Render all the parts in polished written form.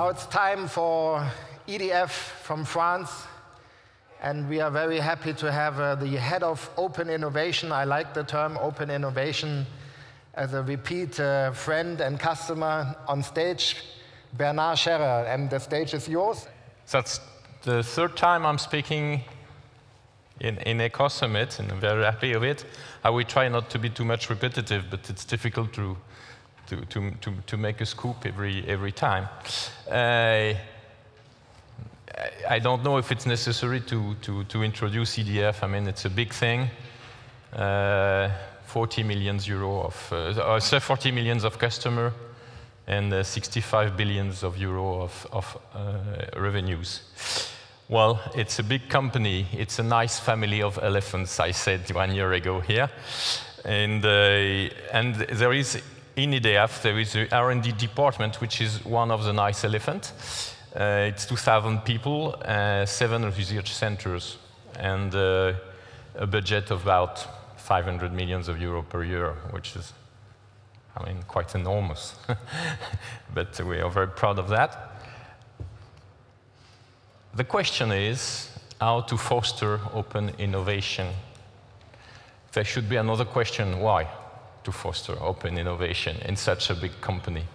Now it's time for EDF from France, and we are very happy to have the head of open innovation. I like the term open innovation as a repeat friend and customer on stage, Bernard Scherrer, and the stage is yours. That's the third time I'm speaking in Ecosummit, and I'm very happy of it. I will try not to be too much repetitive, but it's difficult to make a scoop every time. I don't know if it's necessary to introduce EDF. I mean, it's a big thing. 40 million euro of 40 million of customer and 65 billion euro of revenues. Well, it's a big company. It's a nice family of elephants, I said 1 year ago here. And there is, in EDF, there is an R&D department, which is one of the nice elephants. It's 2,000 people, 7 research centers, and a budget of about 500 million euro per year, which is, I mean, quite enormous. But we are very proud of that. The question is how to foster open innovation. There should be another question, why to foster open innovation in such a big company?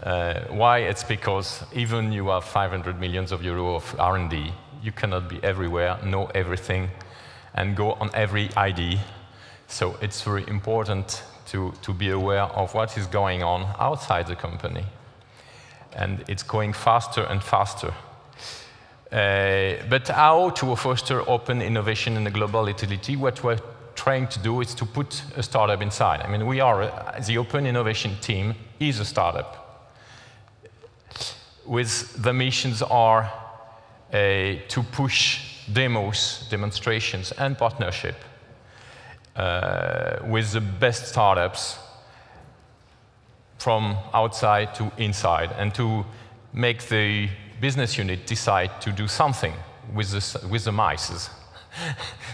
Why? It's because even you have 500 million euro of R&D, you cannot be everywhere, know everything, and go on every idea. So it's very important to be aware of what is going on outside the company. And it's going faster and faster. But how to foster open innovation in the global utility? What we're trying to do is to put a startup inside. I mean, we are, the open innovation team is a startup. With the missions are to push demos, demonstrations, and partnership with the best startups from outside to inside, and to make the business unit decide to do something with the mice.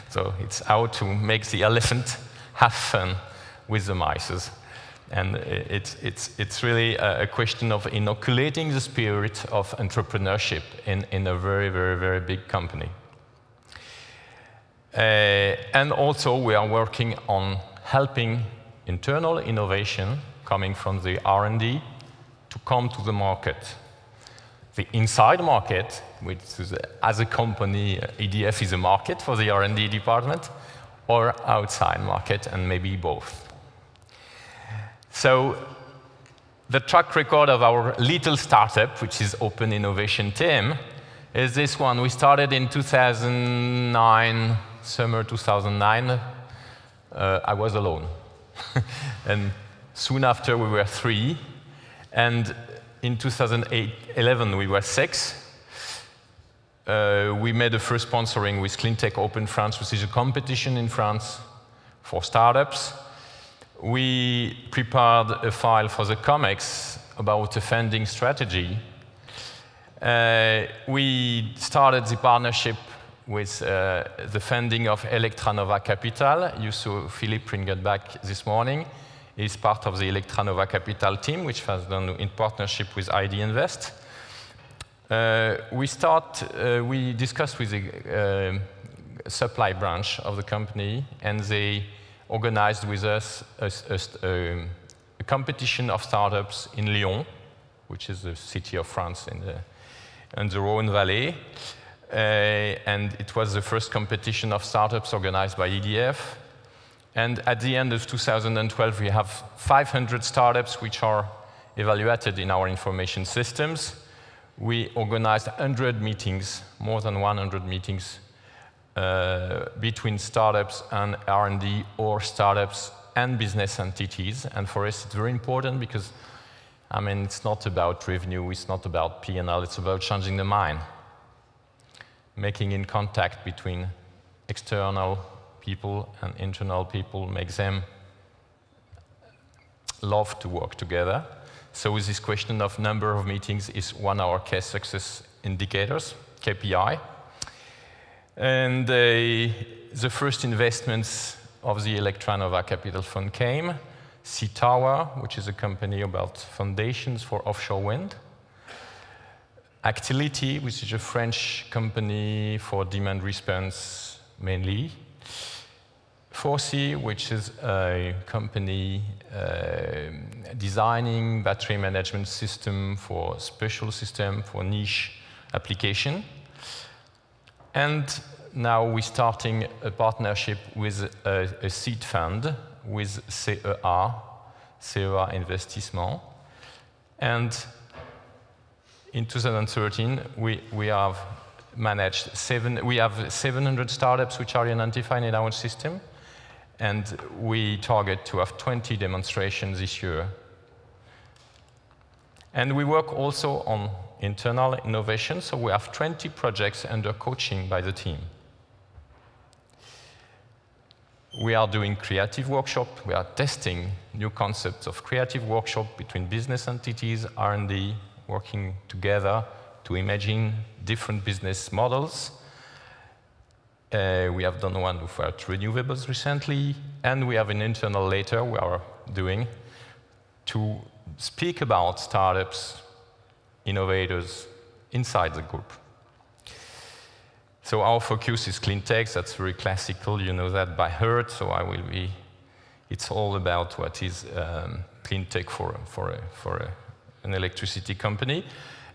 So it's how to make the elephant have fun with the mice. And it's really a question of inoculating the spirit of entrepreneurship in a very, very, very big company. And also, we are working on helping internal innovation coming from the R&D to come to the market. The inside market, which is, as a company, EDF is a market for the R&D department, or outside market, and maybe both. So the track record of our little startup, which is Open Innovation Team, is this one. We started in 2009, summer 2009. I was alone. And soon after, we were 3. And in 2011, we were 6. We made the first sponsoring with cleantech Open France, which is a competition in France for startups. We prepared a file for the COMEX about a funding strategy. We started the partnership with the funding of Electranova Capital. You saw Philippe bring it back this morning. He's part of the Electranova Capital team, which was done in partnership with ID Invest. We discussed with the supply branch of the company, and they organized with us a competition of startups in Lyon, which is the city of France in the Rhône Valley. And it was the first competition of startups organized by EDF. And at the end of 2012, we have 500 startups which are evaluated in our information systems. We organized 100 meetings, more than 100 meetings, between startups and R&D, or startups and business entities. And for us, it's very important because, I mean, it's not about revenue, it's not about P&L, it's about changing the mind. Making in contact between external people and internal people makes them love to work together. So this question of number of meetings is one of our key success indicators, KPI. And the first investments of the Electranova Capital Fund came. Sea Tower, which is a company about foundations for offshore wind. Actility, which is a French company for demand response mainly. VC, which is a company designing battery management system for special system for niche application. And now we're starting a partnership with a seed fund with CEA Investissement. And in 2013, we have managed we have 700 startups which are identified in our system, and we target to have 20 demonstrations this year. And we work also on internal innovation, so we have 20 projects under coaching by the team. We are doing creative workshop. We are testing new concepts of creative workshop between business entities, R&D, working together to imagine different business models. We have done one with renewables recently, and we have an internal letter we are doing to speak about startups, innovators inside the group. So our focus is cleantech. That's very classical. You know that by heart. So it's all about what is cleantech for an electricity company.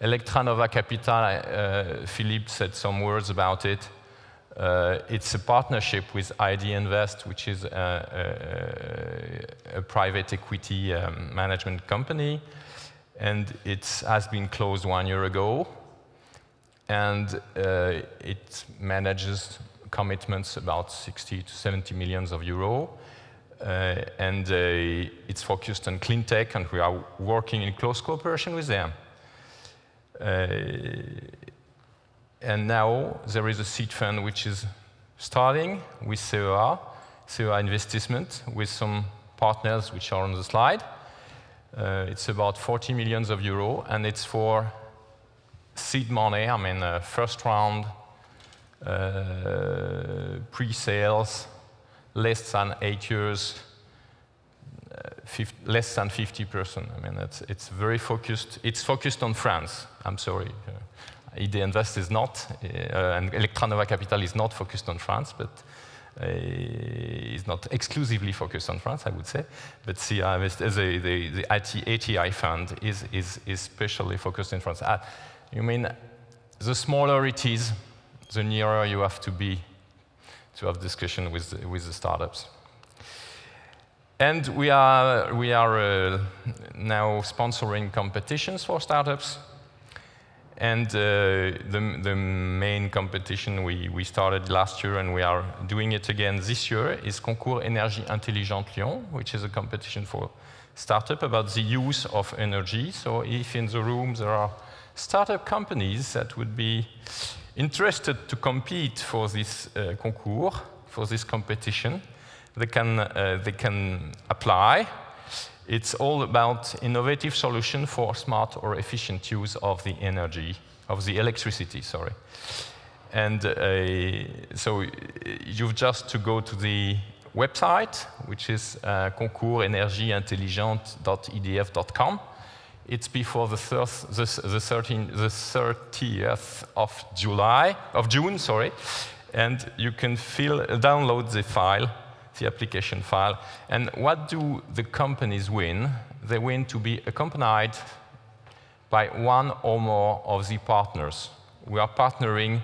Electranova Capital, Philippe said some words about it. It's a partnership with ID Invest, which is a private equity management company. And it has been closed 1 year ago. And it manages commitments about 60 to 70 million euros. And it's focused on clean tech, and we are working in close cooperation with them. And now there is a seed fund which is starting with CEA Investissement, with some partners which are on the slide. It's about 40 million euros, and it's for seed money, I mean first round, pre-sales, less than 8 years, less than 50%. I mean, it's very focused. It's focused on France. I'm sorry. ID Invest is not, and Electranova Capital is not focused on France, but is not exclusively focused on France, I would say. But the ATI fund is especially focused in France. You mean the smaller it is, the nearer you have to be to have discussion with the startups. And we are now sponsoring competitions for startups. And the main competition we started last year, and we are doing it again this year, is Concours Énergie Intelligente Lyon, which is a competition for startup about the use of energy. So if in the room there are startup companies that would be interested to compete for this concours, for this competition, they can apply. It's all about innovative solution for smart or efficient use of the energy, of the electricity, sorry. And so you've just to go to the website, which is concoursenergieintelligente.edf.com. It's before the 30th of June, sorry, and you can download the file, the application file. And what do the companies win? They win to be accompanied by one or more of the partners. We are partnering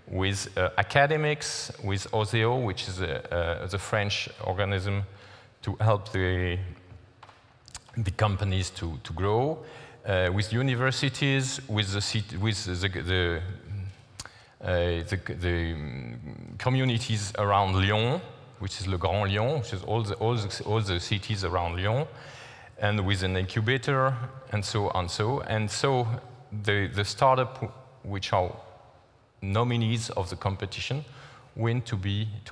with academics, with OSEO, which is the French organism to help the companies to grow, with universities, with the communities around Lyon, which is Le Grand Lyon, which is all the cities around Lyon, and with an incubator, and so on. And so the startup, which are nominees of the competition, win to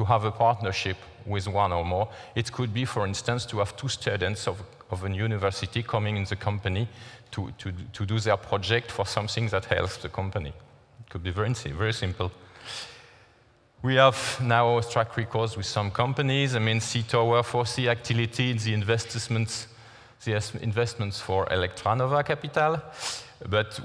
have a partnership with one or more. It could be, for instance, to have 2 students of a university coming in the company to do their project for something that helps the company. It could be very simple. We have now track records with some companies. I mean, C-Tower, VC Actility, the investments the investments for Electranova Capital, but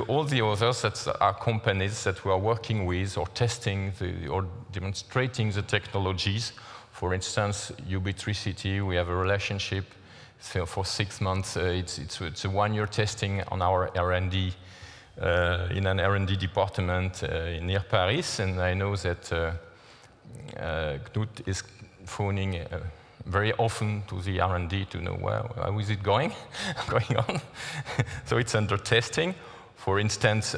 all the others that are companies that we are working with or testing or demonstrating the technologies. For instance, Ubitricity, we have a relationship for 6 months. It's a one-year testing on our R&D in an R&D department near Paris, and I know that Knut is phoning very often to the R&D to know how is it going on. So it's under testing. For instance,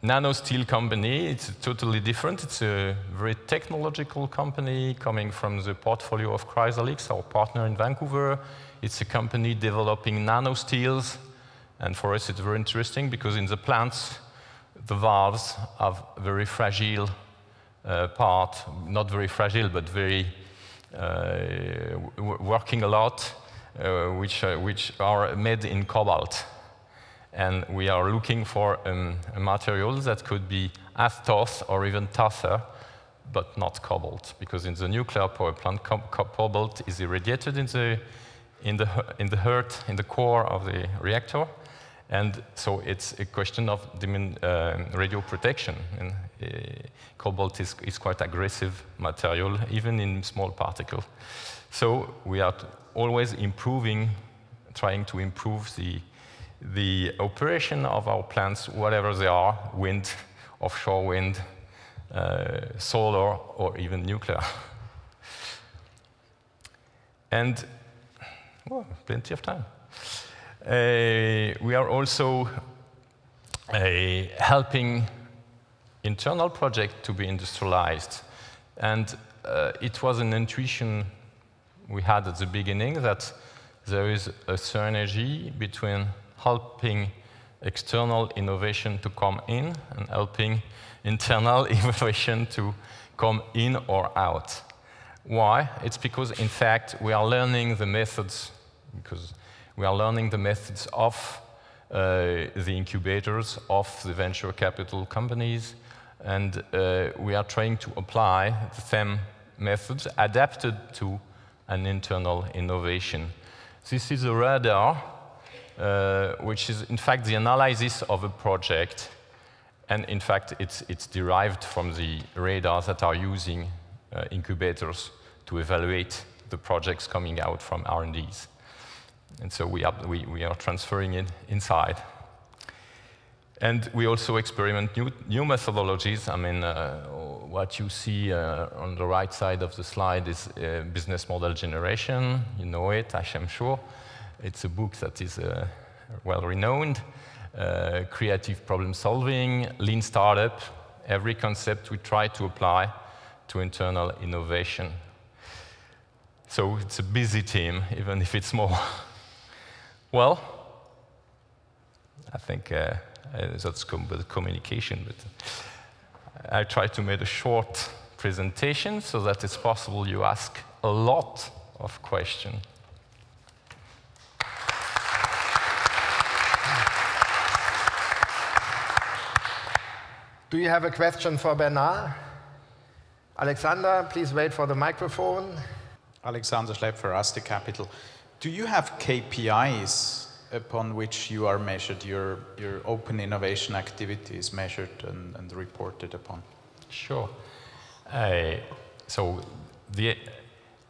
NanoSteel company, it's totally different. It's a very technological company coming from the portfolio of Chrysalix, our partner in Vancouver. It's a company developing nanosteels, and for us it's very interesting because in the plants, the valves have very fragile part, not very fragile, but very working a lot, which are made in cobalt. And we are looking for a material that could be as tough or even tougher, but not cobalt, because in the nuclear power plant, cobalt is irradiated in the heart, in the core of the reactor, and so it's a question of radio protection. And cobalt is quite aggressive material, even in small particles. So we are always improving, trying to improve the operation of our plants, whatever they are, wind, offshore wind, solar, or even nuclear. And, well, plenty of time. We are also helping internal projects to be industrialized. And it was an intuition we had at the beginning that there is a synergy between helping external innovation to come in and helping internal innovation to come in or out. Why? It's because, in fact, we are learning the methods, of the incubators, of the venture capital companies, and we are trying to apply the same methods adapted to an internal innovation. This is a radar, which is, in fact, the analysis of a project. And, in fact, it's derived from the radars that are using incubators to evaluate the projects coming out from R&Ds. And so we are transferring it inside. And we also experiment new methodologies. I mean, what you see on the right side of the slide is business model generation. You know it, I'm sure. It's a book that is well-renowned. Creative problem solving, lean startup, every concept we try to apply to internal innovation. So it's a busy team, even if it's small. Well, I think that's communication, but I try to make a short presentation so that it's possible you ask a lot of questions. Do you have a question for Bernard? Alexander, please wait for the microphone. Alexander Schlepp, Asti Capital. Do you have KPIs upon which you are measured, your open innovation activities measured and reported upon? Sure. So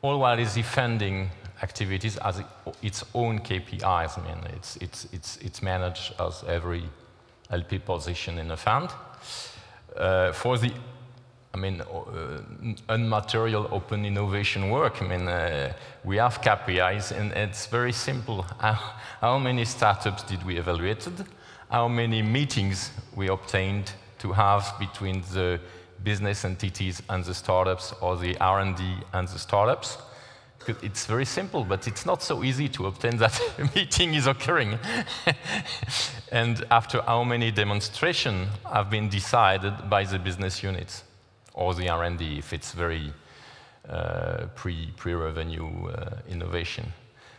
all what is defending activities has its own KPIs. I mean, it's managed as every LP position in a fund. For the unmaterial open innovation work, we have KPIs, and it's very simple. How many startups did we evaluate? How many meetings we obtained to have between the business entities and the startups, or the R&D and the startups? It's very simple, but it's not so easy to obtain that a meeting is occurring. And after how many demonstrations have been decided by the business units or the R&D, if it's very pre-revenue innovation.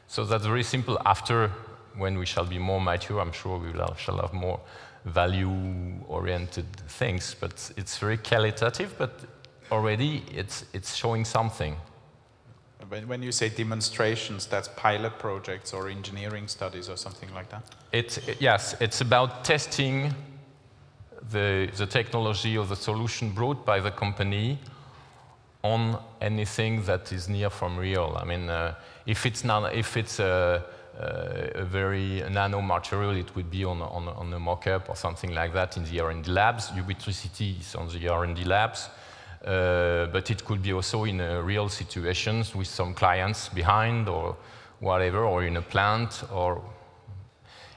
So that's very simple. After, when we shall be more mature, I'm sure we shall have more value-oriented things, but it's very qualitative, but already it's showing something. When you say demonstrations, that's pilot projects or engineering studies or something like that? Yes, it's about testing the technology or the solution brought by the company on anything that is near from real. I mean, if it's a very nano material, it would be on a mock-up or something like that in the R&D labs. Ubitricity is on the R&D labs. But it could be also in real situations with some clients behind or whatever, or in a plant. Or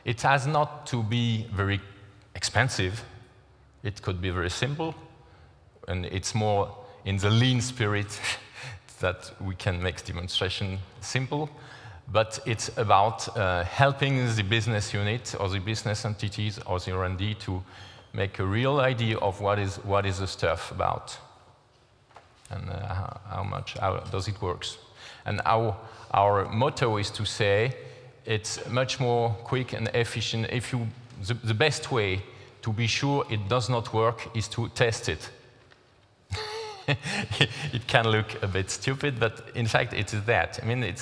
it has not to be very expensive. It could be very simple. And it's more in the lean spirit that we can make demonstration simple. But it's about helping the business unit or the business entities or the R&D to make a real idea of what is the stuff about. And how does it work? And our motto is to say it's much more quick and efficient. The best way to be sure it does not work is to test it. It can look a bit stupid, but in fact it is that. I mean,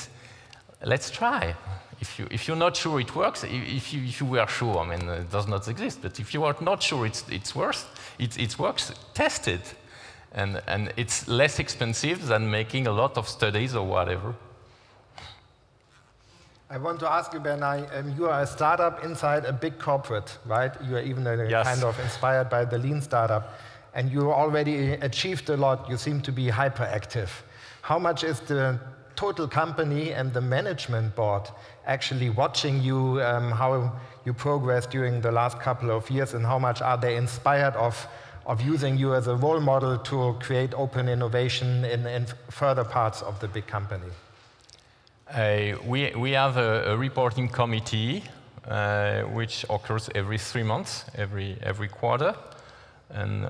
let's try. If you're not sure it works, if you were sure, I mean, it does not exist. But if you are not sure it works, test it. And it's less expensive than making a lot of studies or whatever. I want to ask you, Bernard, you are a startup inside a big corporate, right? You are even Yes. kind of inspired by the lean startup. And you already achieved a lot. You seem to be hyperactive. How much is the total company and the management board actually watching you, how you progress during the last couple of years, and how much are they inspired of using you as a role model to create open innovation in further parts of the big company? We have a reporting committee which occurs every 3 months, every quarter, and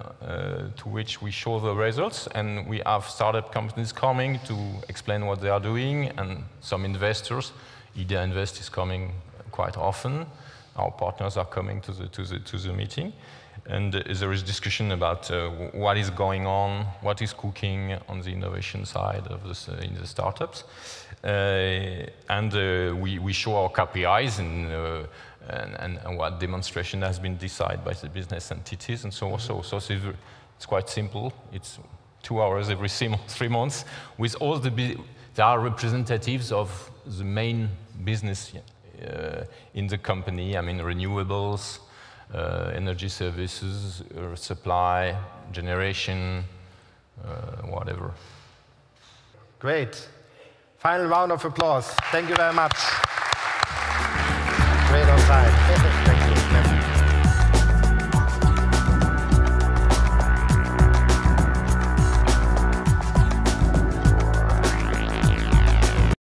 to which we show the results. And we have startup companies coming to explain what they are doing, and some investors. EDF Invest is coming quite often. Our partners are coming to the meeting. And there is discussion about what is going on, what is cooking on the innovation side of in the startups. And we show our KPIs and what demonstration has been decided by the business entities and so on. So it's quite simple. It's 2 hours every 3 months with all there are representatives of the main business in the company. I mean, renewables, energy services, supply, generation, whatever. Great. Final round of applause. Thank you very much. Great on time. Thank you.